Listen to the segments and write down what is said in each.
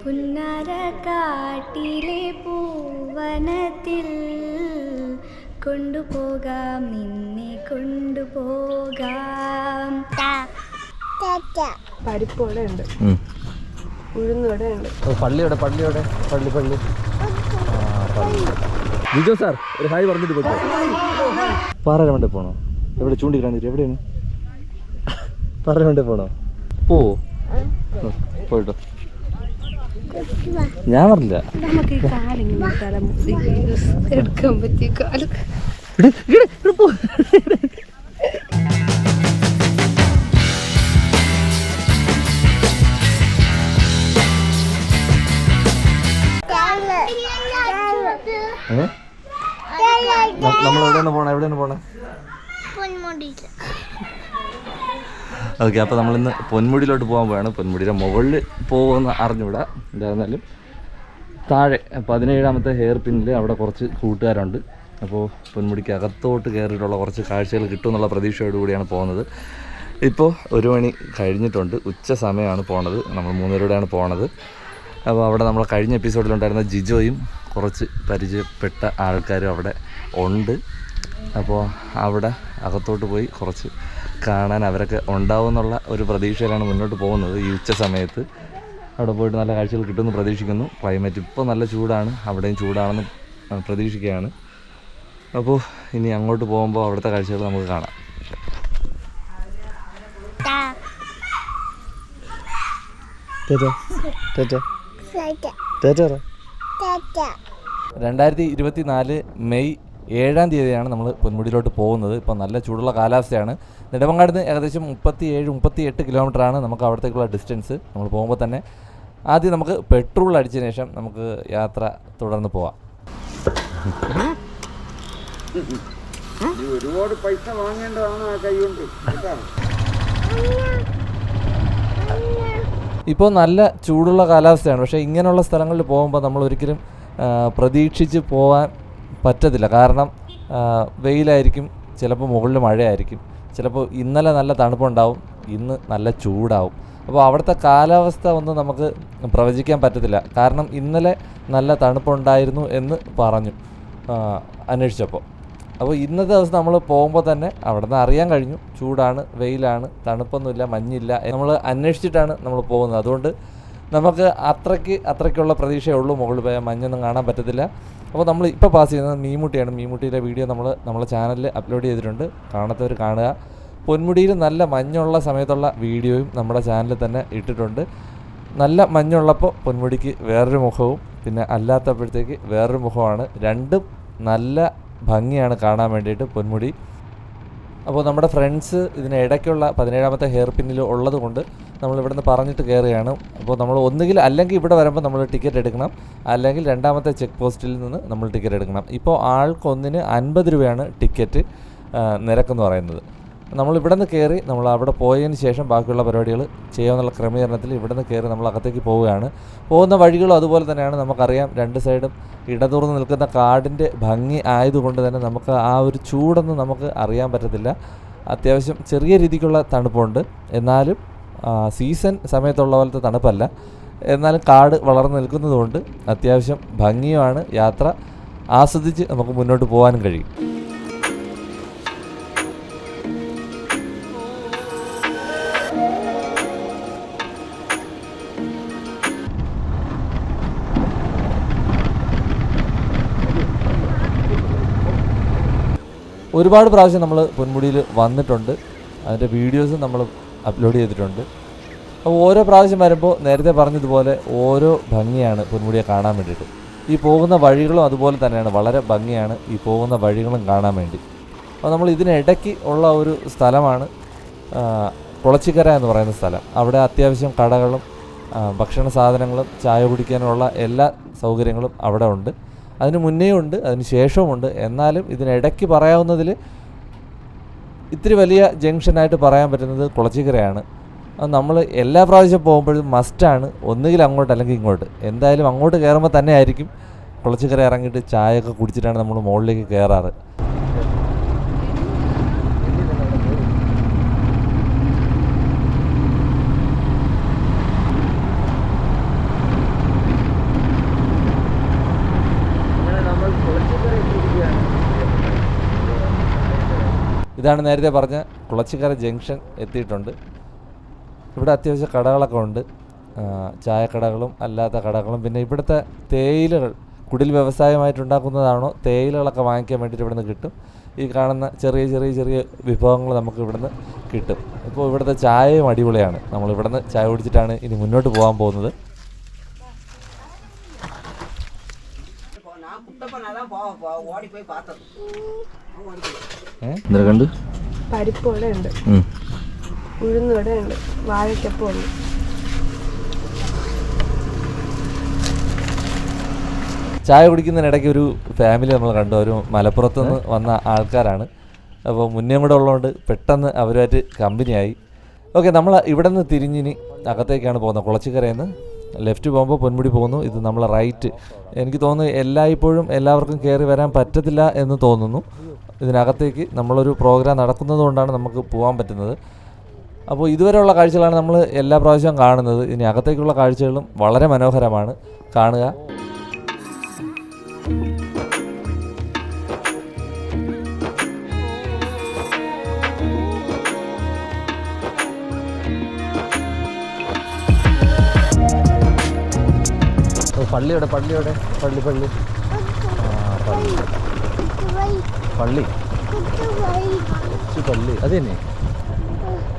പുന്നര കാട്ടിലെ പൂവനത്തിൽ കൊണ്ടുപോകാം നിന്നെ കൊണ്ടുപോകാം. പരിപ്പോടെ ഉണ്ട്, ഉഴുന്നോടെ ഉണ്ട്. പള്ളിയോടെ പള്ളിയോടെ പള്ളി പള്ളി ജിജോ സാർ ഒരു ഹായ് പറഞ്ഞിട്ട് പോയി. പാറ വേണ്ടേ പോണോ? എവിടെ ചൂണ്ടിക്കാണിട്ട് എവിടെയാണ്? പാറ വേണ്ടേ പോണോ? പോയിട്ടോ. ഞാൻ പറഞ്ഞില്ല. നമുക്ക് ഈ കാലിങ്ങനെ എടുക്കാൻ പറ്റിയ കാലം. നമ്മൾ എവിടെയാണ് പോണേ? ഓക്കെ, അപ്പോൾ നമ്മളിന്ന് പൊന്മുടിയിലോട്ട് പോകാൻ പോവാണ്. പൊന്മുടിയുടെ മുകളിൽ പോകുമെന്ന് അറിഞ്ഞൂടാ. എന്തായിരുന്നാലും താഴെ 17ാമത്തെ ഹെയർ പിന്നിൽ അവിടെ കുറച്ച് കൂട്ടുകാരുണ്ട്. അപ്പോൾ പൊന്മുടിക്ക് അകത്തോട്ട് കയറിയിട്ടുള്ള കുറച്ച് കാഴ്ചകൾ കിട്ടുമെന്നുള്ള പ്രതീക്ഷയോടുകൂടിയാണ് പോകുന്നത്. ഇപ്പോൾ 1 മണി കഴിഞ്ഞിട്ടുണ്ട്, ഉച്ച സമയമാണ് പോണത്. നമ്മൾ 3:30 പോണത്. അപ്പോൾ അവിടെ നമ്മൾ കഴിഞ്ഞ എപ്പിസോഡിലുണ്ടായിരുന്ന ജിജോയും കുറച്ച് പരിചയപ്പെട്ട ആൾക്കാരും അവിടെ ഉണ്ട്. അപ്പോൾ അവിടെ അകത്തോട്ട് പോയി കുറച്ച് കാണാൻ അവരൊക്കെ ഉണ്ടാവുമെന്നുള്ള ഒരു പ്രതീക്ഷയിലാണ് മുന്നോട്ട് പോകുന്നത്. ഈ ഉച്ച സമയത്ത് അവിടെ പോയിട്ട് നല്ല കാഴ്ചകൾ കിട്ടുമെന്ന് പ്രതീക്ഷിക്കുന്നു. ക്ലൈമറ്റ് ഇപ്പോൾ നല്ല ചൂടാണ്, അവിടെയും ചൂടാണെന്ന് പ്രതീക്ഷിക്കുകയാണ്. അപ്പോൾ ഇനി അങ്ങോട്ട് പോകുമ്പോൾ അവിടുത്തെ കാഴ്ചകൾ നമുക്ക് കാണാം. 2024 മെയ് 7-ാം തീയതിയാണ് നമ്മൾ പൊന്മുടിയിലോട്ട് പോകുന്നത്. ഇപ്പോൾ നല്ല ചൂടുള്ള കാലാവസ്ഥയാണ്. നെടുമങ്ങാട് നിന്ന് ഏകദേശം 37-38 കിലോമീറ്ററാണ് നമുക്ക് അവിടത്തേക്കുള്ള ഡിസ്റ്റൻസ്. നമ്മൾ പോകുമ്പോൾ തന്നെ ആദ്യം നമുക്ക് പെട്രോൾ അടിച്ചതിന് ശേഷം നമുക്ക് യാത്ര തുടർന്ന് പോവാം. ഒരുപാട് പൈസ വാങ്ങേണ്ടതാണ് ആ കൈ കൊണ്ട്. ഇപ്പോൾ നല്ല ചൂടുള്ള കാലാവസ്ഥയാണ്. പക്ഷേ ഇങ്ങനെയുള്ള സ്ഥലങ്ങളിൽ പോകുമ്പോൾ നമ്മൾ ഒരിക്കലും പ്രതീക്ഷിച്ച് പോകാൻ പറ്റത്തില്ല. കാരണം വെയിലായിരിക്കും, ചിലപ്പോൾ മുകളിൽ മഴയായിരിക്കും, ചിലപ്പോൾ ഇന്നലെ നല്ല തണുപ്പുണ്ടാവും, ഇന്ന് നല്ല ചൂടാവും. അപ്പോൾ അവിടുത്തെ കാലാവസ്ഥ ഒന്നും നമുക്ക് പ്രവചിക്കാൻ പറ്റത്തില്ല. കാരണം ഇന്നലെ നല്ല തണുപ്പുണ്ടായിരുന്നു എന്ന് പറഞ്ഞു അന്വേഷിച്ചപ്പോൾ. അപ്പോൾ ഇന്നത്തെ ദിവസം നമ്മൾ പോകുമ്പോൾ തന്നെ അവിടെ നിന്ന് അറിയാൻ കഴിഞ്ഞു ചൂടാണ്, വെയിലാണ്, തണുപ്പൊന്നുമില്ല, മഞ്ഞില്ല. നമ്മൾ അന്വേഷിച്ചിട്ടാണ് നമ്മൾ പോകുന്നത്. അതുകൊണ്ട് നമുക്ക് അത്രയ്ക്കുള്ള പ്രതീക്ഷയേ ഉള്ളൂ. മുകളിൽ പോയാൽ മഞ്ഞൊന്നും കാണാൻ പറ്റത്തില്ല. അപ്പോൾ നമ്മൾ ഇപ്പോൾ പാസ് ചെയ്യുന്നത് മീൻമുട്ടിയാണ്. മീൻമുട്ടിയിലെ വീഡിയോ നമ്മളെ ചാനലിൽ അപ്ലോഡ് ചെയ്തിട്ടുണ്ട്, കാണാത്തവർ കാണുക. പൊന്മുടിയിൽ നല്ല മഞ്ഞുള്ള സമയത്തുള്ള വീഡിയോയും നമ്മുടെ ചാനലിൽ തന്നെ ഇട്ടിട്ടുണ്ട്. നല്ല മഞ്ഞുള്ളപ്പോൾ പൊന്മുടിക്ക് വേറൊരു മുഖവും പിന്നെ അല്ലാത്തപ്പോഴത്തേക്ക് വേറൊരു മുഖമാണ്. രണ്ടും നല്ല ഭംഗിയാണ് കാണാൻ വേണ്ടിയിട്ട് പൊന്മുടി. അപ്പോൾ നമ്മുടെ ഫ്രണ്ട്സ് ഇതിനിടയ്ക്കുള്ള 17ാമത്തെ ഹെയർ പിന്നിൽ ഉള്ളത് കൊണ്ട് നമ്മളിവിടെ നിന്ന് പറഞ്ഞിട്ട് കയറുകയാണ്. അപ്പോൾ നമ്മൾ ഒന്നുകിൽ അല്ലെങ്കിൽ ഇവിടെ വരുമ്പോൾ നമ്മൾ ടിക്കറ്റ് എടുക്കണം, അല്ലെങ്കിൽ 2ാമത്തെ ചെക്ക് പോസ്റ്റിൽ നിന്ന് നമ്മൾ ടിക്കറ്റ് എടുക്കണം. ഇപ്പോൾ ആൾക്കൊന്നിന് 50 രൂപയാണ് ടിക്കറ്റ് നിരക്കെന്ന് പറയുന്നത്. നമ്മൾ ഇവിടെ നിന്ന് കയറി നമ്മൾ അവിടെ പോയതിന് ശേഷം ബാക്കിയുള്ള പരിപാടികൾ ചെയ്യാമെന്നുള്ള ക്രമീകരണത്തിൽ ഇവിടെ നിന്ന് കയറി നമ്മൾ അകത്തേക്ക് പോവുകയാണ്. പോകുന്ന വഴികളും അതുപോലെ തന്നെയാണ്. നമുക്കറിയാം 2 സൈഡും ഇടതൂർന്ന് നിൽക്കുന്ന കാടിൻ്റെ ഭംഗി ആയതുകൊണ്ട് തന്നെ നമുക്ക് ആ ഒരു ചൂടൊന്നും നമുക്ക് അറിയാൻ പറ്റത്തില്ല. അത്യാവശ്യം ചെറിയ രീതിക്കുള്ള തണുപ്പുണ്ട്, എന്നാലും സീസൺ സമയത്തുള്ള പോലത്തെ തണുപ്പല്ല. എന്നാലും കാട് വളർന്നു നിൽക്കുന്നതുകൊണ്ട് അത്യാവശ്യം ഭംഗിയുമാണ്. യാത്ര ആസ്വദിച്ച് നമുക്ക് മുന്നോട്ട് പോകാനും കഴിയും. ഒരുപാട് പ്രാവശ്യം നമ്മൾ പൊന്മുടിയിൽ വന്നിട്ടുണ്ട്, അതിൻ്റെ വീഡിയോസ് നമ്മൾ അപ്ലോഡ് ചെയ്തിട്ടുണ്ട്. അപ്പോൾ ഓരോ പ്രാവശ്യം വരുമ്പോൾ നേരത്തെ പറഞ്ഞതുപോലെ ഓരോ ഭംഗിയാണ് പൊന്മുടിയെ കാണാൻ വേണ്ടിയിട്ട്. ഈ പോകുന്ന വഴികളും അതുപോലെ തന്നെയാണ്, വളരെ ഭംഗിയാണ് ഈ പോകുന്ന വഴികളും കാണാൻ വേണ്ടി. അപ്പോൾ നമ്മൾ ഇതിനിടയ്ക്ക് ഉള്ള ഒരു സ്ഥലമാണ് കുളച്ചിക്കര എന്ന് പറയുന്ന സ്ഥലം. അവിടെ അത്യാവശ്യം കടകളും ഭക്ഷണ സാധനങ്ങളും ചായ കുടിക്കാനുള്ള എല്ലാ സൗകര്യങ്ങളും അവിടെ ഉണ്ട്. അതിന് മുന്നേ ഉണ്ട്, അതിന് ശേഷവുമുണ്ട്. എന്നാലും ഇതിനിടയ്ക്ക് പറയാവുന്നതിൽ ഇത്തിരി വലിയ ജംഗ്ഷനായിട്ട് പറയാൻ പറ്റുന്നത് കുളച്ചിക്കരയാണ്. അത് നമ്മൾ എല്ലാ പ്രാവശ്യം പോകുമ്പോഴും മസ്റ്റാണ്, ഒന്നുകിൽ അങ്ങോട്ട് അല്ലെങ്കിൽ ഇങ്ങോട്ട്. എന്തായാലും അങ്ങോട്ട് കയറുമ്പോൾ തന്നെ ആയിരിക്കും കുളച്ചിക്കര ഇറങ്ങിയിട്ട് ചായയൊക്കെ കുടിച്ചിട്ടാണ് നമ്മൾ മുകളിലേക്ക് കയറാറ്. ഇതാണ് നേരത്തെ പറഞ്ഞ കുളച്ചിക്കര ജംഗ്ഷൻ എത്തിയിട്ടുണ്ട്. ഇവിടെ അത്യാവശ്യം കടകളൊക്കെ ഉണ്ട്, ചായക്കടകളും അല്ലാത്ത കടകളും. പിന്നെ ഇവിടുത്തെ തേയിലകൾ കുടിൽ വ്യവസായമായിട്ടുണ്ടാക്കുന്നതാണോ തേയിലകളൊക്കെ വാങ്ങിക്കാൻ വേണ്ടിയിട്ട് ഇവിടുന്ന് കിട്ടും. ഈ കാണുന്ന ചെറിയ ചെറിയ ചെറിയ വിഭവങ്ങൾ നമുക്ക് ഇവിടുന്ന് കിട്ടും. ഇപ്പോൾ ഇവിടുത്തെ ചായയും അടിപൊളിയാണ്. നമ്മൾ ഇവിടുന്ന് ചായ കുടിച്ചിട്ടാണ് ഇനി മുന്നോട്ട് പോകാൻ പോകുന്നത്. എന്താ കണ്ട് പരിപ്പോടെ ഉണ്ട്, ഉഴുന്നോടെ ഉണ്ട്, വാഴക്കപ്പം ഉണ്ട്. ചായ കുടിക്കുന്നതിനിടയ്ക്ക് ഒരു ഫാമിലി നമ്മൾ കണ്ടു. ഒരു മലപ്പുറത്ത് നിന്ന് വന്ന ആൾക്കാരാണ്. അപ്പോൾ മുന്നേ കൂടെ ഉള്ളതുകൊണ്ട് പെട്ടെന്ന് അവരുമായിട്ട് കമ്പനിയായി. ഓക്കെ, നമ്മൾ ഇവിടെ നിന്ന് തിരിഞ്ഞിനി അകത്തേക്കാണ് പോകുന്നത്. കുളച്ചിക്കരയിൽ നിന്ന് ലെഫ്റ്റ് പോകുമ്പോൾ പൊന്മുടി പോകുന്നു. ഇത് നമ്മൾ റൈറ്റ്. എനിക്ക് തോന്നുന്നു എല്ലായ്പ്പോഴും എല്ലാവർക്കും കയറി വരാൻ പറ്റത്തില്ല എന്ന് തോന്നുന്നു. ഇതിനകത്തേക്ക് നമ്മളൊരു പ്രോഗ്രാം നടക്കുന്നത് കൊണ്ടാണ് നമുക്ക് പോകാൻ പറ്റുന്നത്. അപ്പോൾ ഇതുവരെയുള്ള കാഴ്ചകളാണ് നമ്മൾ എല്ലാ പ്രാവശ്യവും കാണുന്നത്. ഇനി അകത്തേക്കുള്ള കാഴ്ചകളും വളരെ മനോഹരമാണ്, കാണുക. പള്ളിയോടെ പള്ളിയോടെ പള്ളി പള്ളി പള്ളി പള്ളി പള്ളി അത് തന്നെ,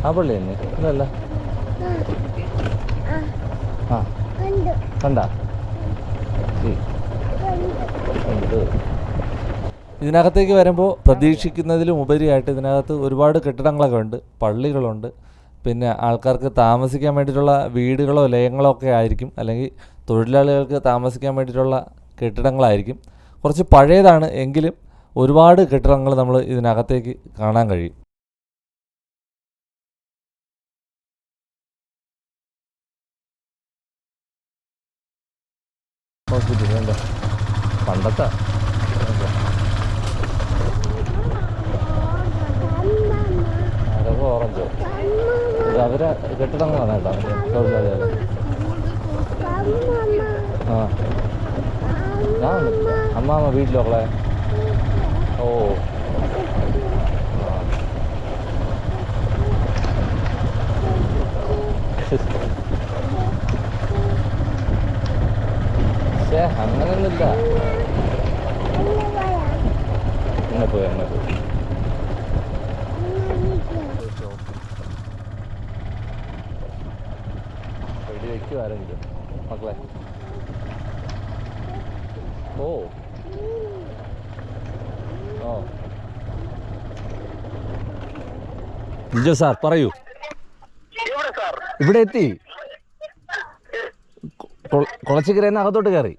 ആ പള്ളി തന്നെ അതല്ല. ആ കണ്ട ഇതിനകത്തേക്ക് വരുമ്പോൾ പ്രതീക്ഷിക്കുന്നതിലും ഉപരിയായിട്ട് ഇതിനകത്ത് ഒരുപാട് കെട്ടിടങ്ങളൊക്കെ ഉണ്ട്, പള്ളികളുണ്ട്. പിന്നെ ആൾക്കാർക്ക് താമസിക്കാൻ വേണ്ടിയിട്ടുള്ള വീടുകളോ ലയങ്ങളോ ഒക്കെ ആയിരിക്കും, അല്ലെങ്കിൽ തൊഴിലാളികൾക്ക് താമസിക്കാൻ വേണ്ടിയിട്ടുള്ള കെട്ടിടങ്ങളായിരിക്കും. കുറച്ച് പഴയതാണ് എങ്കിലും ഒരുപാട് കെട്ടിടങ്ങൾ നമ്മൾ ഇതിനകത്തേക്ക് കാണാൻ കഴിയും. ഹോസ്പിറ്റൽ എന്താ പണ്ടത്തെ അതൊക്കെ ഓറഞ്ചോ അവരെ കെട്ടിടങ്ങളാണ് കേട്ടോ തൊഴിലാളികൾ. ആ ഞാൻ വന്നിട്ടില്ല. അമ്മാമ്മ വീട്ടിലോക്കളെ. ഓ പക്ഷേ അങ്ങനെയൊന്നുമില്ല. എന്നെ പോയി വെടി വയ്ക്കും ആരെങ്കിലും മക്കളെ. ഓ ഓ ജിജോ സാർ പറയൂ. ഇവിടെ എത്തി. കുളച്ചിക്കരയിൽ അകത്തോട്ട് കയറി.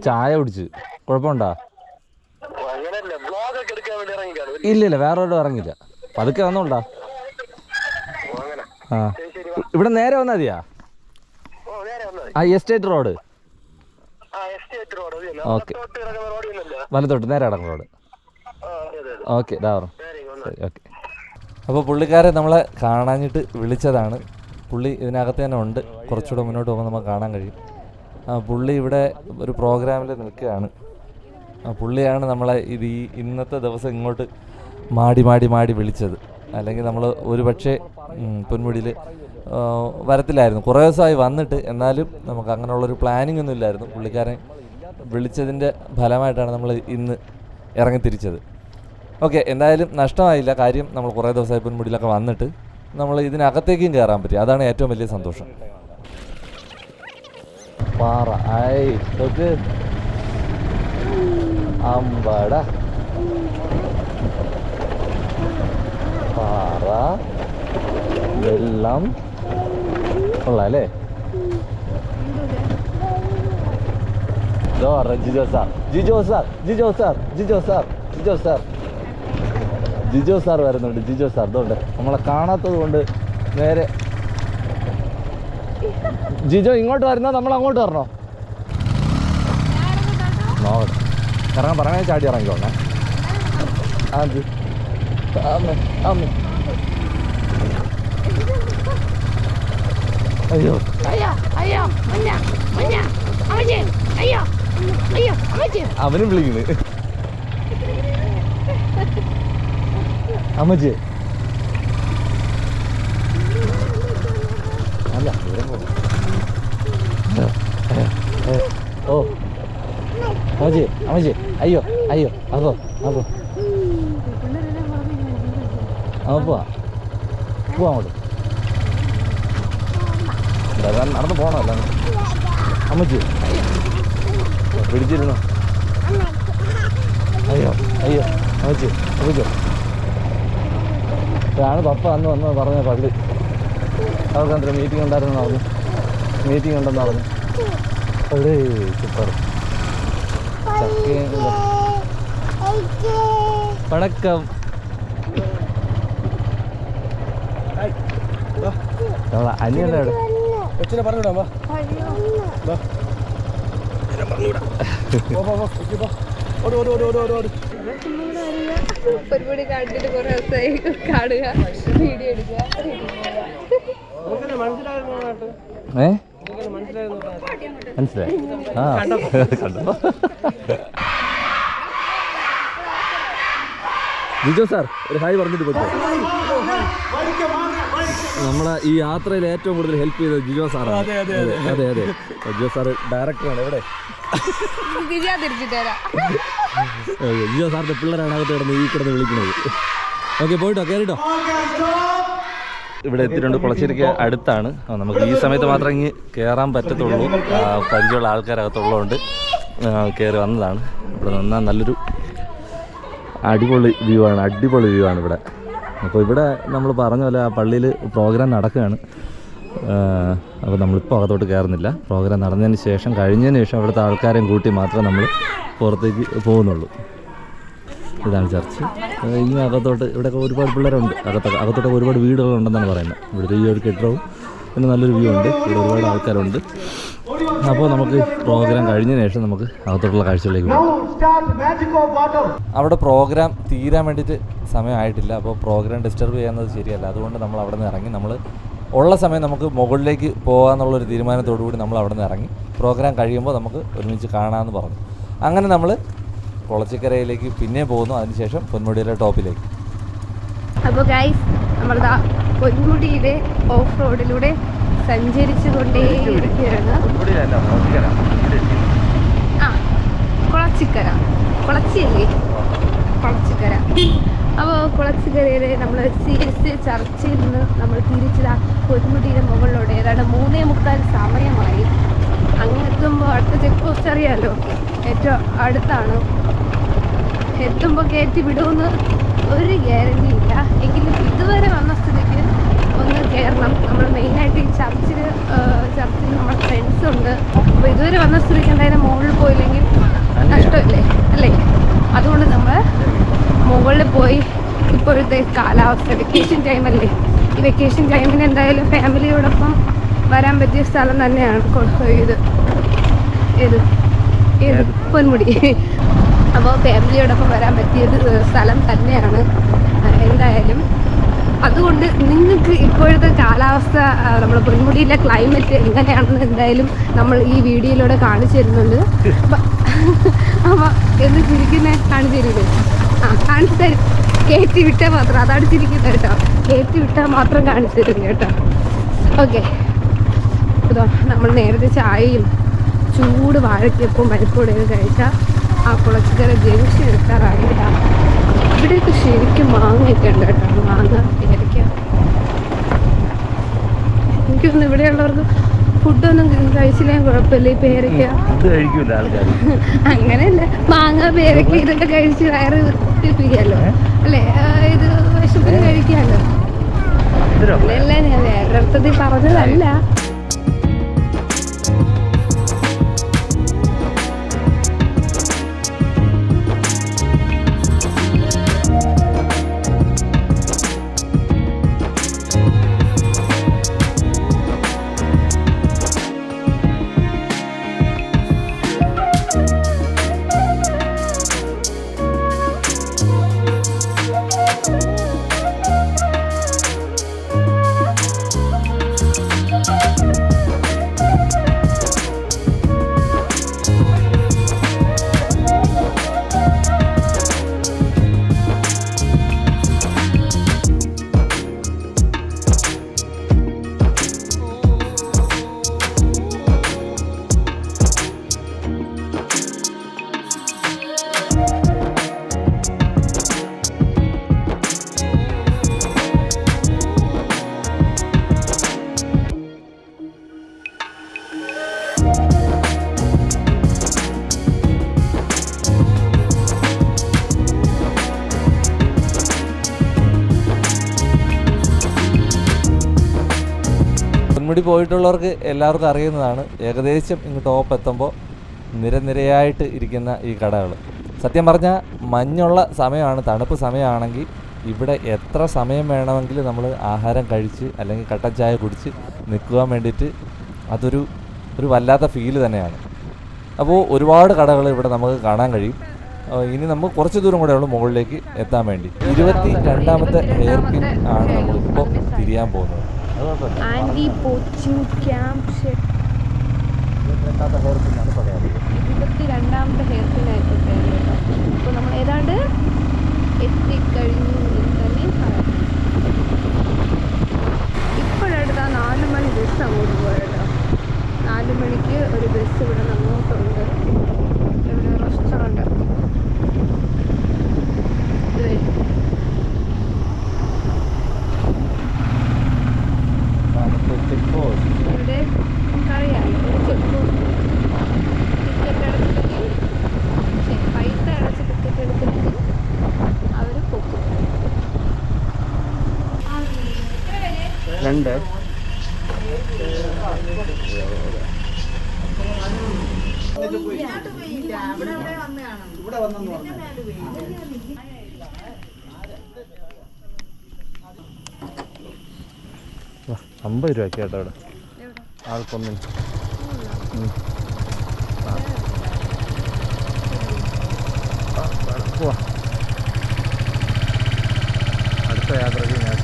ചായ കുടിച്ച് കുഴപ്പമുണ്ടോ? ഇല്ല വേറെ ഇറങ്ങില്ല, പതുക്കെ വന്നോണ്ടാ. ആ ഇവിടെ നേരെ വന്നാൽ മതിയാ. ആ എസ്റ്റേറ്റ് റോഡ്. ഓക്കെ വലത്തോട്ട് നേരെ അടങ്ങും റോഡ്. ഓക്കെ ശരി ഓക്കെ. അപ്പോൾ പുള്ളിക്കാരെ നമ്മളെ കാണാഞ്ഞിട്ട് വിളിച്ചതാണ്. പുള്ളി ഇതിനകത്ത് തന്നെ ഉണ്ട്, കുറച്ചുകൂടെ മുന്നോട്ട് പോകുമ്പോൾ നമുക്ക് കാണാൻ കഴിയും. പുള്ളി ഇവിടെ ഒരു പ്രോഗ്രാമിൽ നിൽക്കുകയാണ്. പുള്ളിയാണ് നമ്മളെ ഈ ഇന്നത്തെ ദിവസം ഇങ്ങോട്ട് മാടി വിളിച്ചത്. അല്ലെങ്കിൽ നമ്മൾ ഒരു പക്ഷേ പൊന്മുടിയിൽ വരത്തില്ലായിരുന്നു. കുറേ ദിവസമായി വന്നിട്ട്, എന്നാലും നമുക്ക് അങ്ങനെയുള്ളൊരു പ്ലാനിങ് ഒന്നും ഇല്ലായിരുന്നു. പുള്ളിക്കാരൻ വിളിച്ചതിൻ്റെ ഫലമായിട്ടാണ് നമ്മൾ ഇന്ന് ഇറങ്ങിത്തിരിച്ചത്. ഓക്കെ, എന്തായാലും നഷ്ടമായില്ല. കാര്യം നമ്മൾ കുറേ ദിവസമായി പൊന്മുടിയിലൊക്കെ വന്നിട്ട് നമ്മൾ ഇതിനകത്തേക്കും കയറാൻ പറ്റി. അതാണ് ഏറ്റവും വലിയ സന്തോഷം. പാറ ആയി നോക്ക്, അമ്പട പാറ, വെള്ളം കൊള്ളാം അല്ലേ? ജിജോ സാർ വരുന്നുണ്ട്. ജിജോ സാർ ഇതുകൊണ്ട് നമ്മളെ കാണാത്തത് കൊണ്ട് നേരെ. ജിജോ ഇങ്ങോട്ട് വരുന്നോ നമ്മൾ അങ്ങോട്ട് വരണോ? നോക്കട്ടെ, ഇറങ്ങാൻ പറഞ്ഞാൽ ചാടി ഇറങ്ങിക്കോണേ. അയ്യോ അവനും വിളിക്കുന്നു അമ്മച്ചി. അല്ല ഓ അമ്മച്ചി അമ്മച്ചി അയ്യോ അയ്യോ അതോ അതോ പോവാ പോവാ അങ്ങോട്ട് നടന്ന് പോകണമല്ല അമ്മച്ചി പിടിച്ചിരുന്നോ. അയ്യോ അയ്യോ അമ്മച്ചി അമ്മച്ചോ ഇതാണ് പപ്പ വന്ന് പറഞ്ഞ പള്ളി അവർക്ക് അത്ര മീറ്റിംഗ് ഉണ്ടായിരുന്നു പറഞ്ഞു. മീറ്റിംഗ് ഉണ്ടെന്ന് പറഞ്ഞു. പള്ളി സൂപ്പർ പടക്കം. നമ്മളെ അനിയൻ്റെ അവിടെ ഒരുപാട് കണ്ടിട്ട് കുറെ ദിവസമായി കാണുക, വീഡിയോ എടുക്കുക. മനസ്സിലായി. ആ കണ്ടോ ജിജോ സാർ ഒരു ഹായ് പറഞ്ഞിട്ട് പോയി. നമ്മളെ ഈ യാത്രയിൽ ഏറ്റവും കൂടുതൽ ഹെൽപ്പ് ചെയ്തത് ജിജോ സാറാണ്. അതെ അതെ ജിജോ സാറ് ഡയറക്ടറാണ്. എവിടെ ജിജോ സാറിന്റെ പിള്ളേരാണ് അകത്ത് കിടന്ന് ഈ കിടന്ന് വിളിക്കുന്നത്. ഓക്കെ പോയിട്ടോ കയറിട്ടോ. ഇവിടെ എത്തിയിട്ടുണ്ട്. കുളശ്ശേരിക്ക് അടുത്താണ്. നമുക്ക് ഈ സമയത്ത് മാത്രമേ ഇങ്ങ് കയറാൻ പറ്റത്തുള്ളൂ. പരിചയമുള്ള ആൾക്കാരകത്തുള്ളതുകൊണ്ട് കയറി വന്നതാണ്. ഇവിടെ നിന്നാൽ നല്ലൊരു അടിപൊളി വ്യൂ ആണ് ഇവിടെ. അപ്പോൾ ഇവിടെ നമ്മൾ പറഞ്ഞ പോലെ ആ പള്ളിയിൽ പ്രോഗ്രാം നടക്കുകയാണ്. അപ്പോൾ നമ്മളിപ്പോൾ അകത്തോട്ട് കയറുന്നില്ല. പ്രോഗ്രാം നടന്നതിന് ശേഷം കഴിഞ്ഞതിന് ശേഷം അവിടുത്തെ ആൾക്കാരെയും കൂട്ടി മാത്രമേ നമ്മൾ പുറത്തേക്ക് പോകുന്നുള്ളൂ. ഇതാണ് ചർച്ച്. ഇനി അകത്തോട്ട് ഇവിടെയൊക്കെ ഒരുപാട് പിള്ളേരുണ്ട്. അകത്തോട്ടൊക്കെ ഒരുപാട് വീടുകളുണ്ടെന്നാണ് പറയുന്നത്. ഇവിടുത്തെ ഈ ഒരു കെട്ടിടവും പിന്നെ നല്ലൊരു വ്യൂ ഉണ്ട്. ഇവിടെ ഒരുപാട് ആൾക്കാരുണ്ട്. അപ്പോൾ നമുക്ക് പ്രോഗ്രാം കഴിഞ്ഞതിന് ശേഷം നമുക്ക് അകത്തോട്ടുള്ള കാഴ്ചകളിലേക്ക് പോകാം. അവിടെ പ്രോഗ്രാം തീരാൻ വേണ്ടിയിട്ട് സമയമായിട്ടില്ല. അപ്പോൾ പ്രോഗ്രാം ഡിസ്റ്റർബ് ചെയ്യുന്നത് ശരിയല്ല. അതുകൊണ്ട് നമ്മൾ അവിടെ നിന്ന് ഇറങ്ങി നമ്മൾ ഉള്ള സമയം നമുക്ക് മുകളിലേക്ക് പോകാമെന്നുള്ളൊരു തീരുമാനത്തോടു കൂടി നമ്മൾ അവിടെ നിന്ന് ഇറങ്ങി. പ്രോഗ്രാം കഴിയുമ്പോൾ നമുക്ക് ഒരുമിച്ച് കാണാമെന്ന് പറഞ്ഞു. അങ്ങനെ നമ്മൾ കുളച്ചിക്കരയിലേക്ക് പിന്നെ പോകുന്നു. അതിനുശേഷം പൊന്മുടിയിലെ ടോപ്പിലേക്ക്. അപ്പോൾ ഗൈസ് നമ്മളിതാ പൊന്മുടിയിലെ ഓഫ് റോഡിലൂടെ സഞ്ചരിച്ചു കൊണ്ടേയിരിക്കുകയാണ്. ആ കുളച്ചിക്കര കുളച്ചിക്കര. അപ്പോൾ കുളച്ചിക്കരയിലെ നമ്മൾ CSC ചർച്ചയിൽ നിന്ന് നമ്മൾ തിരിച്ചതാ പൊന്മുടിയുടെ മുകളിലൂടെ ഏതാണ്ട് 3:45 സമയമായി. അങ്ങനെ എത്തുമ്പോൾ അടുത്ത ചെക്ക് പോസ്റ്റ് അറിയാമല്ലോ, ഏറ്റവും അടുത്താണ്. എത്തുമ്പോൾ കയറ്റി വിടുമെന്ന് ഒരു ഗ്യാരണ്ടി ഇല്ല. എങ്കിലും ഇതുവരെ വന്ന സ്ഥിതിക്ക് ഒന്ന് കയറണം. നമ്മൾ മെയിനായിട്ട് ഈ ചർച്ചിൽ നമ്മുടെ ഫ്രണ്ട്സ് ഉണ്ട്. അപ്പോൾ ഇതുവരെ വന്ന സ്ഥിതിക്ക് എന്തായാലും മുകളിൽ പോയില്ലെങ്കിൽ നഷ്ടമല്ലേ അല്ലേ? അതുകൊണ്ട് നമ്മൾ മുകളിൽ പോയി ഇപ്പോഴത്തെ കാലാവസ്ഥ വെക്കേഷൻ ടൈമല്ലേ, ഈ വെക്കേഷൻ ടൈമിന് എന്തായാലും ഫാമിലിയോടൊപ്പം വരാൻ പറ്റിയ സ്ഥലം തന്നെയാണ് ഇത് പൊന്മുടി. അപ്പോൾ ഫാമിലിയോടൊപ്പം വരാൻ പറ്റിയത് സ്ഥലം തന്നെയാണ് എന്തായാലും. അതുകൊണ്ട് നിങ്ങൾക്ക് ഇപ്പോഴത്തെ കാലാവസ്ഥ നമ്മൾ പൊന്മുടിയിലെ ക്ലൈമറ്റ് എങ്ങനെയാണെന്ന് എന്തായാലും നമ്മൾ ഈ വീഡിയോയിലൂടെ കാണിച്ചു തരുന്നുണ്ട്. അപ്പോൾ എന്ത് ചിരിക്കുന്നേ കാണിച്ചു തരില്ലേ? കാണിച്ചു തരും. കയറ്റി വിട്ടാൽ മാത്രം, അതാണ് ചിരിക്കുന്നത് കേട്ടോ. കയറ്റി വിട്ടാൽ മാത്രം കാണിച്ചു തരും കേട്ടോ. ഓക്കെ, ഇതോ നമ്മൾ നേരത്തെ ചായയും ചൂട് വാഴയ്ക്കൊപ്പം പരിപ്പോടെയൊക്കെ കഴിച്ചാൽ ആ കുളച്ചിക്കര ജംഗ്ഷൻ എടുക്കാറായില്ല. ഇവിടെയൊക്കെ ശരിക്കും മാങ്ങയൊക്കെ ഉണ്ട് കേട്ടോ. മാങ്ങ പേരയ്ക്ക. എനിക്കൊന്നും ഇവിടെയുള്ളവർക്ക് ഫുഡൊന്നും കഴിച്ചില്ലെങ്കിൽ കുഴപ്പമില്ല. ഈ പേരയ്ക്ക അങ്ങനെയല്ല, മാങ്ങ പേരയ്ക്ക ഇതൊക്കെ കഴിച്ച് വയറ് വൃത്തിപ്പിക്കാമല്ലോ അല്ലേ? ഇത് വിശപ്പിന് കഴിക്കാമല്ലോ. അല്ല, ഞാൻ വേറെ അർത്ഥത്തിൽ പറഞ്ഞതല്ല. പൊന്മുടി പോയിട്ടുള്ളവർക്ക് എല്ലാവർക്കും അറിയുന്നതാണ്. ഏകദേശം ഇങ്ങ് ടോപ്പ് എത്തുമ്പോൾ നിരനിരയായിട്ട് ഇരിക്കുന്ന ഈ കടകൾ. സത്യം പറഞ്ഞാൽ മഞ്ഞുള്ള സമയമാണ്, തണുപ്പ് സമയമാണെങ്കിൽ ഇവിടെ എത്ര സമയം വേണമെങ്കിലും നമ്മൾ ആഹാരം കഴിച്ച് അല്ലെങ്കിൽ കട്ടൻ ചായ കുടിച്ച് നിൽക്കുവാൻ വേണ്ടിയിട്ട് അതൊരു വല്ലാത്ത ഫീല് തന്നെയാണ്. അപ്പോൾ ഒരുപാട് കടകൾ ഇവിടെ നമുക്ക് കാണാൻ കഴിയും. ഇനി നമുക്ക് കുറച്ച് ദൂരം കൂടെ ഉള്ളൂ മുകളിലേക്ക് എത്താൻ വേണ്ടി. 22ാമത്തെ ഹെയർ പിൻ ആണ് നമ്മളിപ്പോൾ തിരിയാൻ പോകുന്നത്. ആൻഡി പോച്ചിങ് ക്യാമ്പ് ഷെഡ് 22ാമത്തെ ഹെയർ പിന്നാണ് പറയാറ്. 22ാമത്തെ ഹെയർ പിന്നായിട്ട് കേട്ടോ. ഇപ്പോൾ നമ്മൾ ഏതാണ്ട് എത്തിക്കഴിഞ്ഞു എന്ന് തന്നെ പറയാം. ഇപ്പോഴടുത്ത 4 മണി ബസ് അങ്ങോട്ട് പോയല്ലോ. 4 മണിക്ക് ഒരു ബസ് ഇവിടെ അങ്ങോട്ടുണ്ട്. ഇവിടെ റെസ്റ്റോറൻറ്റ് ഇവിടെ നമുക്കറിയാമല്ലോ ഒരു ചെക്ക് പോസ്റ്റ്. ടിക്കറ്റ് എടുത്തില്ലെങ്കിൽ പൈസ അടച്ച് ടിക്കറ്റ് എടുത്തില്ലെങ്കിൽ അവർ പോകും. 2 50 രൂപ കേട്ടോ ഇവിടെ ആൾക്കൊന്നിന്. അടുത്ത യാത്രയ്ക്ക് ഞാൻ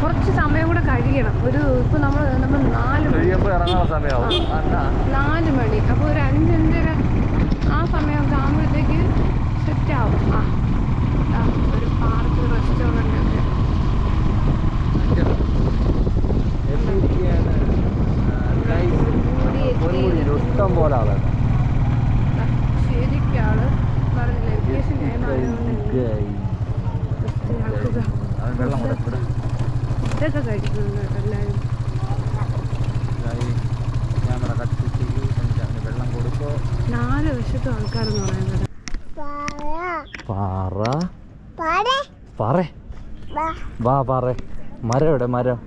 കുറച്ച് സമയം കൂടെ കഴിയണം. ഇപ്പോൾ നമ്മൾ 4 മണി, അപ്പോൾ ഒരു 5-5:30 ആ സമയമൊക്കെ ആകുമ്പോഴത്തേക്ക് സെറ്റാവും. ഒരു പാർക്ക് റെസ്റ്റോറൻ്റ് ഒക്കെ ഇഷ്ടം പോലെ ആളാണ്. ശരിക്കും ആള് പറഞ്ഞില്ല വെക്കേഷൻ ടൈം ആയതുകൊണ്ട് ഇതൊക്കെ കഴിക്കുന്നുണ്ട് കേട്ടോ എല്ലാവരും. വെള്ളം കൊടുക്കോ 4 വശത്തും ആൾക്കാരെന്ന് പറയുന്നത്. പാറ മരം എവിടെ? മരം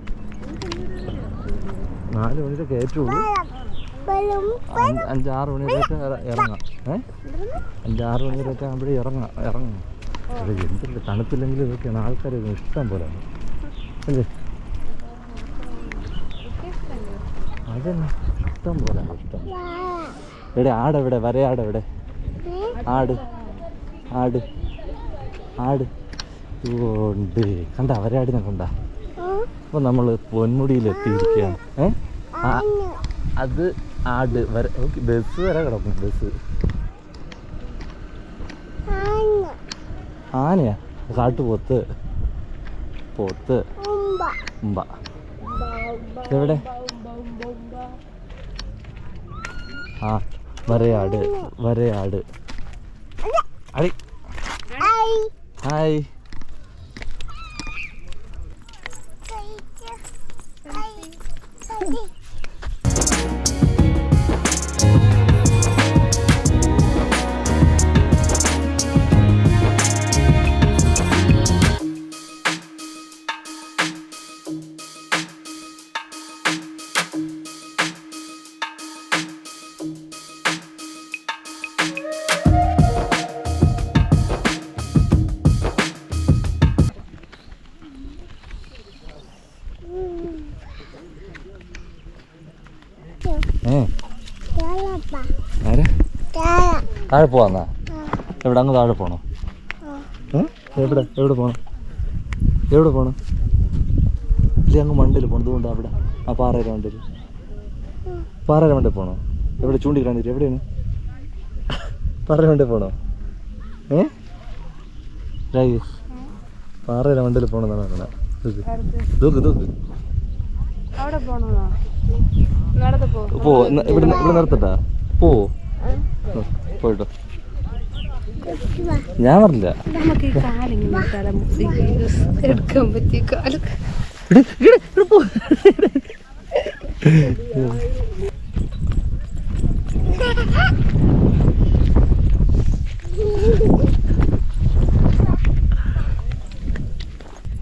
4 മണിക്ക് കയറ്റുള്ളൂ. 5-6 മണി വരെയൊക്കെ ഇറങ്ങാം. 5-6 മണി വരെയൊക്കെ ആകുമ്പോഴേ ഇറങ്ങണം. എന്തൊക്കെ തണുപ്പില്ലെങ്കിൽ ഇതൊക്കെയാണ് ആൾക്കാർ ഇഷ്ടം പോലെ അല്ലേ? അതന്നെ ഇഷ്ടം പോലെ ഇഷ്ടം. എവിടെ ആടെവിടെ? വരയാടെവിടെ? ആട് ഉണ്ട്. കണ്ട വരയാടിനെ കണ്ട? അപ്പോൾ നമ്മൾ പൊന്മുടിയിൽ എത്തിയിരിക്കുകയാണ്. അത് ആട് വരെ ബസ് വരെ കിടക്കും. ബസ് ആനയാ? കാട്ടുപോത്ത്. പോത്ത്. ഉമ്പ. എവിടെ? ആ വരയാട്. വരയാട്. അടി. ഹായ്. താഴെ പോവാന്നാ? എവിടെ? അങ്ങ് താഴെ പോണോ? എവിടെ? എവിടെ പോണം? എവിടെ പോണം? ഇല്ല, അങ്ങ് മണ്ടയിൽ പോണം. ഇതുകൊണ്ട് അവിടെ ആ പാറയുടെ മണ്ടയിൽ. പാറയുടെ മണ്ടയിൽ പോണോ? എവിടെ? ചൂണ്ടിക്കാണിട്ട് എവിടെയാണ്? പാറയുടെ മണ്ടയിൽ പോണോ? പാറയുടെ മണ്ടയിൽ പോണെന്നാണ് പറഞ്ഞത്. ദൂക്ക് ദൂക്ക്. പോ. ഇവിടെ നിർത്തട്ടാ? പോയിട്ടോ. ഞാൻ പറഞ്ഞില്ല. നമുക്ക് ഈ കാലിങ്ങനെ എടുക്കാൻ പറ്റിയ കാലം.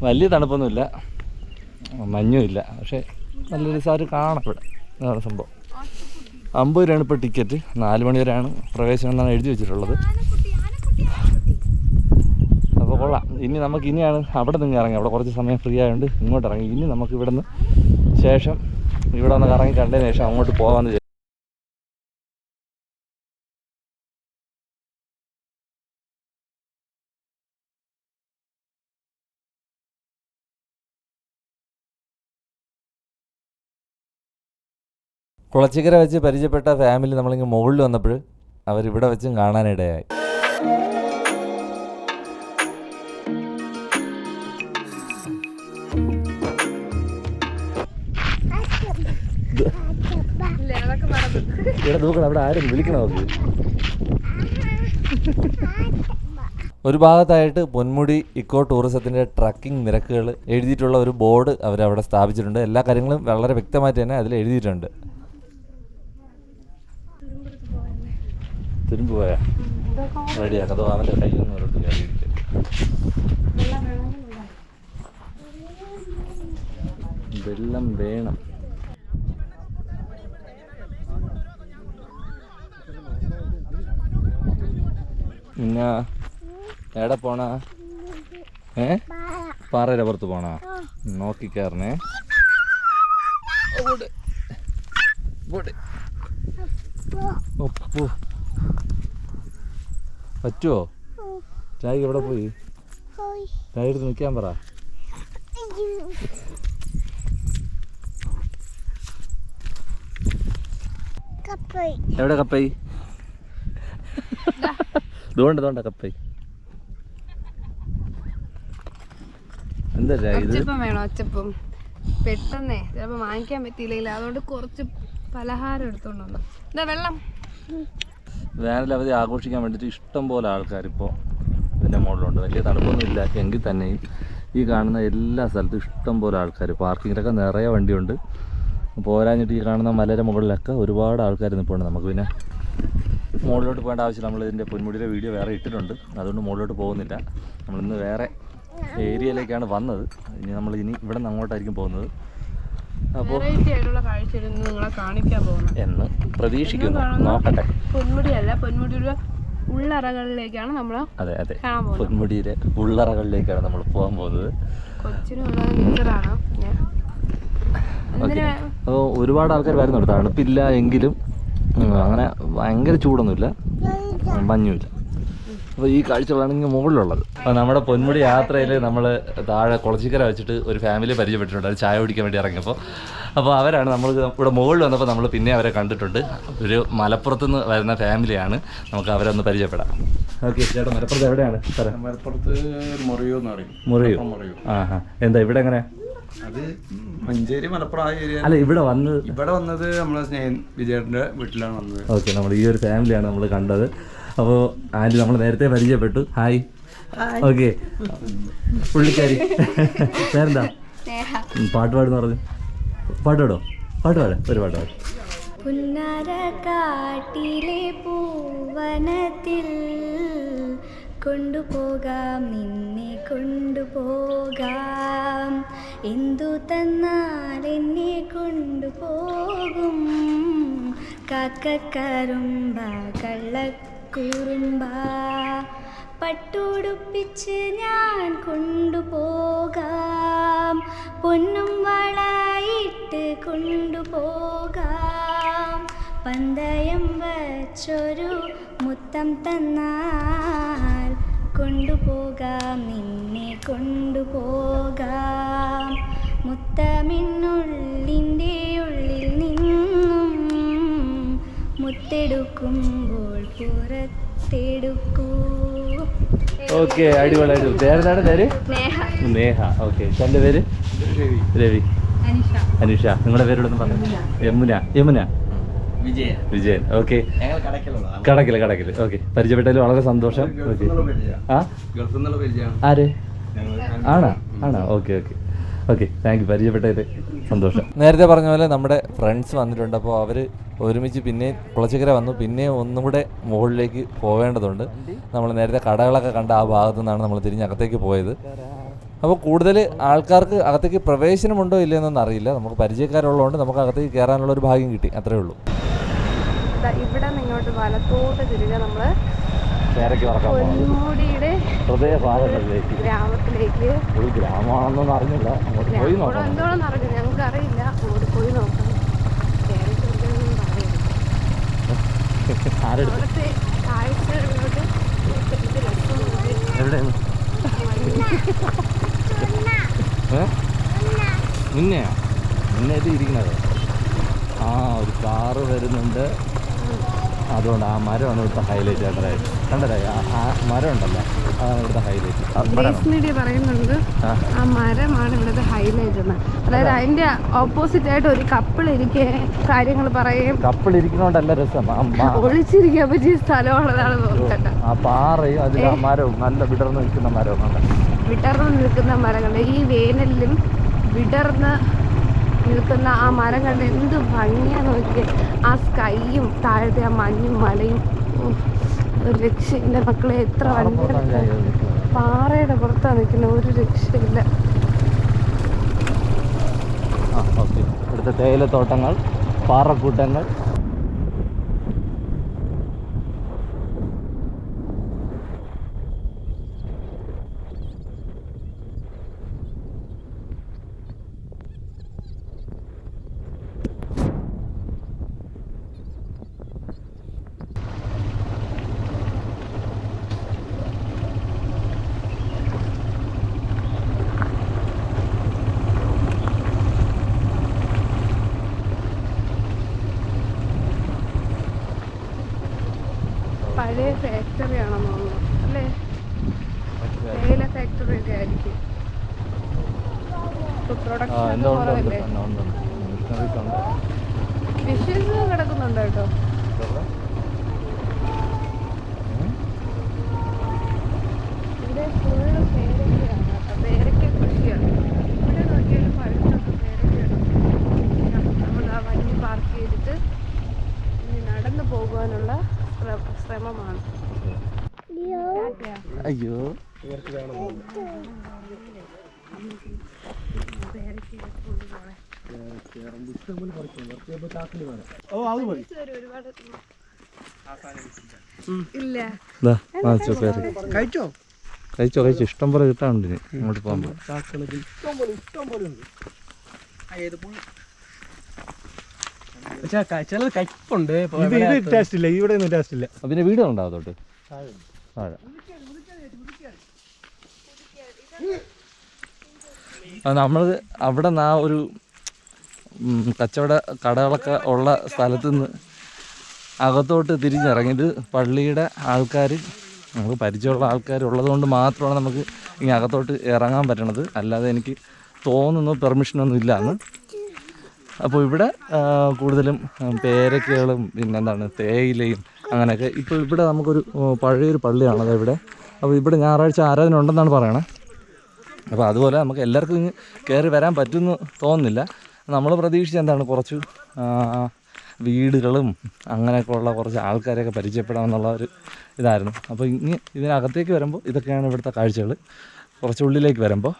വലിയ തണുപ്പൊന്നുമില്ല, മഞ്ഞുമില്ല, പക്ഷെ നല്ലൊരു സാറ് കാണാം ഇവിടെ. അതാണ് സംഭവം. 50 രൂപയാണ് ഇപ്പോൾ ടിക്കറ്റ്. 4 മണി വരെയാണ് പ്രവേശനം എന്നാണ് എഴുതി വെച്ചിട്ടുള്ളത്. അപ്പോൾ കൊള്ളാം. ഇനിയാണ് അവിടെ നിന്ന് ഇറങ്ങി. അവിടെ കുറച്ച് സമയം ഫ്രീ ആയതുകൊണ്ട് ഇങ്ങോട്ട് ഇറങ്ങി. ഇനി നമുക്ക് ഇവിടെ നിന്ന് ശേഷം ഇവിടെ ഒന്ന് കറങ്ങി കണ്ടതിന് ശേഷം അങ്ങോട്ട് പോകാമെന്ന് വിചാരിച്ചു. കുളച്ചിക്കര വെച്ച് പരിചയപ്പെട്ട ഫാമിലി നമ്മളിങ്ങ് മുകളിൽ വന്നപ്പോൾ അവരിവിടെ വെച്ചും കാണാനിടയായി. ഇവിടെ നോക്കണം, അവിടെ ആരും വിളിക്കണം. അവർക്ക് ഒരു ഭാഗത്തായിട്ട് പൊന്മുടി ഇക്കോ ടൂറിസത്തിൻ്റെ ട്രക്കിംഗ് നിരക്കുകൾ എഴുതിയിട്ടുള്ള ഒരു ബോർഡ് അവരവിടെ സ്ഥാപിച്ചിട്ടുണ്ട്. എല്ലാ കാര്യങ്ങളും വളരെ വ്യക്തമായിട്ട് തന്നെ അതിൽ എഴുതിയിട്ടുണ്ട്. തുരുമ്പ് പോയാ റെഡിയാക്കാം. അതോ അവൻ്റെ കയ്യിൽ നിന്ന് ഒരിട്ട് കയറിയിരിക്കും. വെള്ളം വേണം. പിന്നെ എവിടെ പോണാ? പാറയുടെ പുറത്ത് പോണാ? നോക്കി കയറണേ. പറ്റുമോ? ചായ എവിടെ പോയി? ചായ എടുത്ത് നിൽക്കാൻ പറ. എവിടെ കപ്പൈ? ഇതുകൊണ്ട് കപ്പൈ. എന്താ ഒച്ചപ്പം വേണോ? ഒച്ചപ്പം പെട്ടെന്നേ ചിലപ്പോൾ വാങ്ങിക്കാൻ പറ്റിയില്ല. അതുകൊണ്ട് കുറച്ച് പലഹാരം എടുത്തോണ്ട് വന്നു. എന്താ വെള്ളം? വേനലവധി ആഘോഷിക്കാൻ വേണ്ടിയിട്ട് ഇഷ്ടം പോലെ ആൾക്കാരിപ്പോൾ ഇതിൻ്റെ മുകളിലുണ്ട്. വലിയ തണുപ്പൊന്നും ഇല്ല എങ്കിൽ തന്നെയും ഈ കാണുന്ന എല്ലാ സ്ഥലത്തും ഇഷ്ടം പോലെ ആൾക്കാർ. പാർക്കിങ്ങിലൊക്കെ നിറയെ വണ്ടിയുണ്ട്. പോരാഞ്ഞിട്ട് ഈ കാണുന്ന മലയുടെ മുകളിലൊക്കെ ഒരുപാട് ആൾക്കാർ നിൽപ്പുണ്ട്. നമുക്ക് പിന്നെ മുകളിലോട്ട് പോകേണ്ട ആവശ്യമില്ല. നമ്മളിതിൻ്റെ പൊന്മുടിയിലെ വീഡിയോ വേറെ ഇട്ടിട്ടുണ്ട്. അതുകൊണ്ട് മുകളിലോട്ട് പോകുന്നില്ല. നമ്മളിന്ന് വേറെ ഏരിയയിലേക്കാണ് വന്നത്. ഇനി ഇവിടെ നിന്ന് അങ്ങോട്ടായിരിക്കും പോകുന്നത്. അപ്പോൾ നിങ്ങളെ കാണിക്കാൻ പോകുന്നത് എന്ന് പ്രതീക്ഷിക്കുന്നു. നോക്കട്ടെ. പൊന്മുടിയല്ല, പൊന്മുടിയുടെ ഉള്ളറകളിലേക്കാണ് നമ്മൾ. അതെ അതെ, പൊന്മുടിയിലെ ഉള്ളറകളിലേക്കാണ് നമ്മൾ പോകാൻ പോകുന്നത്. അപ്പോൾ ഒരുപാട് ആൾക്കാർ വരുന്നുണ്ട്. തണുപ്പില്ല എങ്കിലും അങ്ങനെ ഭയങ്കര ചൂടൊന്നുമില്ല, മഞ്ഞുമില്ല. അപ്പോൾ ഈ കാഴ്ചകളാണ് ഇങ്ങനെ മുകളിലുള്ളത്. അപ്പോൾ നമ്മുടെ പൊന്മുടി യാത്രയിൽ നമ്മൾ താഴെ കുളച്ചിക്കര വെച്ചിട്ട് ഒരു ഫാമിലി പരിചയപ്പെട്ടിട്ടുണ്ട്. അത് ചായ കുടിക്കാൻ വേണ്ടി ഇറങ്ങിയപ്പോൾ. അപ്പോൾ അവരാണ് നമ്മൾ ഇവിടെ മുകളിൽ വന്നപ്പോൾ നമ്മൾ പിന്നെ അവരെ കണ്ടിട്ടുണ്ട്. ഒരു മലപ്പുറത്തുനിന്ന് വരുന്ന ഫാമിലിയാണ്. നമുക്ക് അവരെ ഒന്ന് പരിചയപ്പെടാം. ഓക്കെ ചേട്ടാ, മലപ്പുറത്ത് എവിടെയാണ് സ്ഥലം? മലപ്പുറത്ത് മുറിയോ എന്ന് പറയും. മുറിയോ? ആ ഹാ. എന്താ ഇവിടെ എങ്ങനെ? അത് മഞ്ചേരി മലപ്പുറം ആ ഏരിയ. അല്ല, ഇവിടെ വന്നത് നമ്മളെ സ്നേഹൻ വിജയേട്ടൻ്റെ വീട്ടിലാണ് വന്നത്. ഓക്കെ, നമ്മൾ ഈ ഒരു ഫാമിലിയാണ് നമ്മൾ കണ്ടത്. അപ്പോൾ ആൻറ്റി നമ്മൾ നേരത്തെ പരിചയപ്പെട്ടു. ഹായ്. ഓക്കെ, പുള്ളിക്കാരി പേരെന്താ? പാട്ട് പാടുന്ന് പറഞ്ഞു. പാട്ട് പാടോ? പാട്ട് പാട്, ഒരു പാട്ട് പാട്. പുന്നരക്കാട്ടിലെ പൂവനത്തിൽ കൊണ്ടുപോകാം, നിന്നെ കൊണ്ടുപോകാം, എന്തു തന്നാൽ എന്നെ കൊണ്ടുപോകും, കാക്കക്കറുമ്പ കള്ളക്കുറുമ്പ, പട്ടുടുപ്പിച്ച് ഞാൻ കൊണ്ടുപോകാം, പൊന്നും വളയിട്ട് കൊണ്ടുപോകാം, പന്തയം വച്ചൊരു മുത്തം തന്നാൽ കൊണ്ടുപോകാം, നിന്നെ കൊണ്ടുപോകാം, മുത്തമിന്നുള്ളിൻ്റെ ഉള്ളിൽ നിന്നും മുത്തെടുക്കുമ്പോൾ പുറത്തെടുക്കൂ. ഓക്കെ, അടിപൊളി അടിപൊളി. പേരെന്താണ്? പേര് നേഹ. ഓക്കെ, എൻ്റെ പേര് രവി. അനിഷ. നിങ്ങളുടെ പേരോടൊന്നും പറഞ്ഞു. യമുന. വിജയൻ. ഓക്കെ, കടക്കില്. ഓക്കെ, പരിചയപ്പെട്ടതിൽ വളരെ സന്തോഷം. ഓക്കെ. ആ, ആര്? ആണോ? ഓക്കെ. താങ്ക് യു, പരിചയപ്പെട്ടതിൽ സന്തോഷം. നേരത്തെ പറഞ്ഞ പോലെ നമ്മുടെ ഫ്രണ്ട്സ് വന്നിട്ടുണ്ട്. അപ്പോൾ അവർ ഒരുമിച്ച് പിന്നെ കുളച്ചിക്കര വന്നു. പിന്നെ ഒന്നും കൂടെ മുകളിലേക്ക് പോവേണ്ടതുണ്ട്. നമ്മൾ നേരത്തെ കടകളൊക്കെ കണ്ട ആ ഭാഗത്തു നിന്നാണ് നമ്മൾ തിരിഞ്ഞ് അകത്തേക്ക് പോയത്. അപ്പോൾ കൂടുതൽ ആൾക്കാർക്ക് അകത്തേക്ക് പ്രവേശനമുണ്ടോ ഇല്ലയെന്നൊന്നും അറിയില്ല. നമുക്ക് പരിചയക്കാരുള്ളതുകൊണ്ട് നമുക്ക് അകത്തേക്ക് കയറാനുള്ള ഒരു ഭാഗ്യം കിട്ടി, അത്രേ ഉള്ളൂ. ഇവിടെ നിങ്ങോട്ട് വലത്തോട്ട് തിരികെ നമ്മൾ പൊന്മുടിയുടെ ഹൃദയഭാഗങ്ങളിലേക്ക്, ഗ്രാമത്തിലേക്ക്. ഒരു ഗ്രാമമാണെന്നൊന്നും അറിഞ്ഞില്ല, അങ്ങോട്ട് പോയി നോക്കാം. എന്തോന്ന് അറിഞ്ഞു, ഞങ്ങൾക്ക് അറിയില്ല. അങ്ങോട്ട് പോയി നോക്കാം. അവിടുത്തെ കാഴ്ചകളിലോട്ട് എവിടെയാണ്? മുന്നേറ്റ് ഇരിക്കുന്നത്. ആ, ഒരു കാറ് വരുന്നുണ്ട്. അതുകൊണ്ട് ആ മരമാണ് ഇവിടുത്തെ ഹൈലൈറ്റ് ആയിട്ട് കണ്ടല്ലേ? ആ മരം ഉണ്ടല്ലോ, അതാണ് ഇവിടുത്തെ ഹൈലൈറ്റ്. മീഡിയ പറയുന്നുണ്ട് ആ മരമാണ് ഇവിടുത്തെ ഹൈലൈറ്റ് എന്ന്. അതായത് അതിന്റെ ഓപ്പോസിറ്റ് ആയിട്ട് ഒരു കപ്പിൾ ഇരിക്കെ കാര്യങ്ങൾ പറയും. കപ്പിൾ ഇരിക്കുന്നോണ്ടല്ല രസം, ഒളിച്ചിരിക്കാൻ പറ്റിയ സ്ഥലമുള്ളതാണ് തോന്നുന്നത്. ആ പാറയും അതിൽ ആ മരവും നല്ല വിടർന്ന് നിൽക്കുന്ന മരവും. വിടർന്ന് നിൽക്കുന്ന മരങ്ങൾ ഈ വേനലിലും വിടർന്ന് നിൽക്കുന്ന ആ മരം കണ്ട് എന്ത് ഭംഗിയാന്ന് നോക്കിയേ. ആ സ്കൈയും താഴത്തെ ആ മഞ്ഞും മലയും ഒരു രക്ഷയില്ല മക്കളെ. എത്ര ഭയങ്കര പാറയുടെ പുറത്താണ് നിൽക്കുന്നത്, ഒരു രക്ഷയില്ല. ഇവിടുത്തെ തേയിലത്തോട്ടങ്ങൾ, പാറക്കൂട്ടങ്ങൾ. പഴയ ഫാക്ടറി ആണെന്ന് തോന്നുന്നു അല്ലേ? തേയില ഫാക്ടറി ഒക്കെ ആയിരിക്കും. പ്രൊഡക്ഷൻ കുറവല്ലേ? ഫിഷസ് കിടക്കുന്നുണ്ട് കേട്ടോ. ഇവിടെ ഫുള്ള് പേരക്കയാണ് കേട്ടോ, പേരക്ക കൃഷിയാണ്. ഇവിടെ നോക്കിയാൽ പഴുത്തൊക്കെ പേരക്കയാണ്. നമ്മൾ ആ വണ്ടി പാർക്ക് ചെയ്തിട്ട് ഇനി നടന്നു പോകുവാനുള്ള ശ്രമമാണ്. അയ്യോ, കഴിച്ചോ ഇഷ്ടം പോലെ കിട്ടാനുണ്ട് ഇങ്ങോട്ട് പോകുമ്പോ. ചിലത് കയ്പുണ്ട്. ടേസ്റ്റ് ഇല്ല, ഇവിടെ ഒന്നും ടേസ്റ്റ് ഇല്ല. പിന്നെ വീടുകളുണ്ടാവും തൊട്ട് താഴെ. അത് നമ്മൾ അവിടെ നിന്ന് ആ ഒരു കച്ചവട കടകളൊക്കെ ഉള്ള സ്ഥലത്ത് നിന്ന് അകത്തോട്ട് തിരിഞ്ഞിറങ്ങിയത് പള്ളിയുടെ ആൾക്കാർ, നമുക്ക് പരിചയമുള്ള ആൾക്കാർ ഉള്ളതുകൊണ്ട് മാത്രമാണ് നമുക്ക് ഇങ്ങനെ അകത്തോട്ട് ഇറങ്ങാൻ പറ്റണത്. അല്ലാതെ എനിക്ക് തോന്നുന്നു പെർമിഷനൊന്നും ഇല്ലയെന്ന്. അപ്പോൾ ഇവിടെ കൂടുതലും പേരക്കകളും പിന്നെന്താണ് തേയിലയും അങ്ങനെയൊക്കെ. ഇപ്പോൾ ഇവിടെ നമുക്കൊരു പഴയൊരു പള്ളിയാണത് ഇവിടെ. അപ്പോൾ ഇവിടെ ഞായറാഴ്ച ആരാധന ഉണ്ടെന്നാണ് പറയണേ. അപ്പോൾ അതുപോലെ നമുക്ക് എല്ലാവർക്കും ഇങ്ങ് കയറി വരാൻ പറ്റുമെന്ന് തോന്നുന്നില്ല. നമ്മൾ പ്രതീക്ഷിച്ച എന്താണ് കുറച്ച് വീടുകളും അങ്ങനെയൊക്കെ ഉള്ള കുറച്ച് ആൾക്കാരെയൊക്കെ പരിചയപ്പെടാമെന്നുള്ള ഒരു ഇതായിരുന്നു. അപ്പോൾ ഇനി ഇതിനകത്തേക്ക് വരുമ്പോൾ ഇതൊക്കെയാണ് ഇവിടുത്തെ കാഴ്ചകൾ. കുറച്ച് ഉള്ളിലേക്ക് വരുമ്പോൾ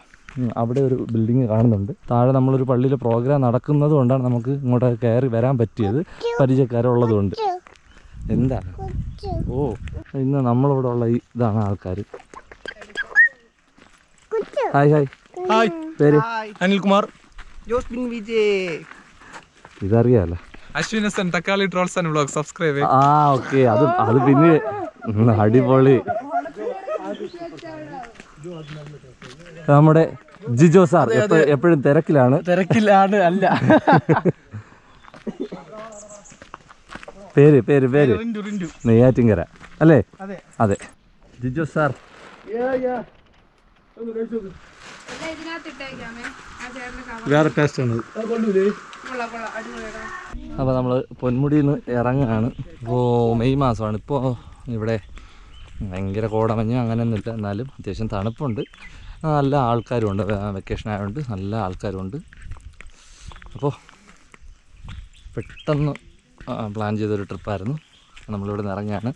അവിടെ ഒരു ബിൽഡിങ് കാണുന്നുണ്ട്. താഴെ നമ്മളൊരു പള്ളിയിൽ പ്രോഗ്രാം നടക്കുന്നത് കൊണ്ടാണ് നമുക്ക് ഇങ്ങോട്ട് കയറി വരാൻ പറ്റിയത്, പരിചയക്കാരുള്ളത് കൊണ്ട്. എന്താണ് ഓ ഇന്ന് നമ്മളിവിടെ ഉള്ള ഇതാണ് ആൾക്കാർ. ഹായ് ഹായ് ഹായ്, പേര് അനിൽകുമാർ. ജോസ്ബിൻ വിജയ്. ഇതറിയാലോ. അശ്വിനസൻ തക്കാളി trolls and vlog subscribe. Okay, അത് പിന്നെ അടിപൊളി. നമ്മുടെ ജിജോ സാർ എപ്പോഴും തിരക്കിലാണ്. അല്ല. പേര് പേര് പേര് നെയ്യാറ്റിങ്കര അല്ലേ? അതെ, ജിജോ സാർ. വേറെ ടേസ്റ്റ് ആണ്. അപ്പോൾ നമ്മൾ പൊന്മുടിയിൽ നിന്ന് ഇറങ്ങുകയാണ്. ഇപ്പോൾ മെയ് മാസമാണ്. ഇപ്പോൾ ഇവിടെ ഭയങ്കര കോടമഞ്ഞ് അങ്ങനെയൊന്നുമില്ല, എന്നാലും അത്യാവശ്യം തണുപ്പുണ്ട്. നല്ല ആൾക്കാരുമുണ്ട്. വെക്കേഷൻ ആയതുകൊണ്ട് നല്ല ആൾക്കാരുമുണ്ട്. അപ്പോൾ പെട്ടെന്ന് പ്ലാൻ ചെയ്തൊരു ട്രിപ്പായിരുന്നു. നമ്മളിവിടെ നിന്ന് ഇറങ്ങുകയാണ്.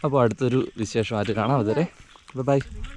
അപ്പോൾ അടുത്തൊരു വിശേഷമായിട്ട് കാണാം. അതുവരെ ബൈ.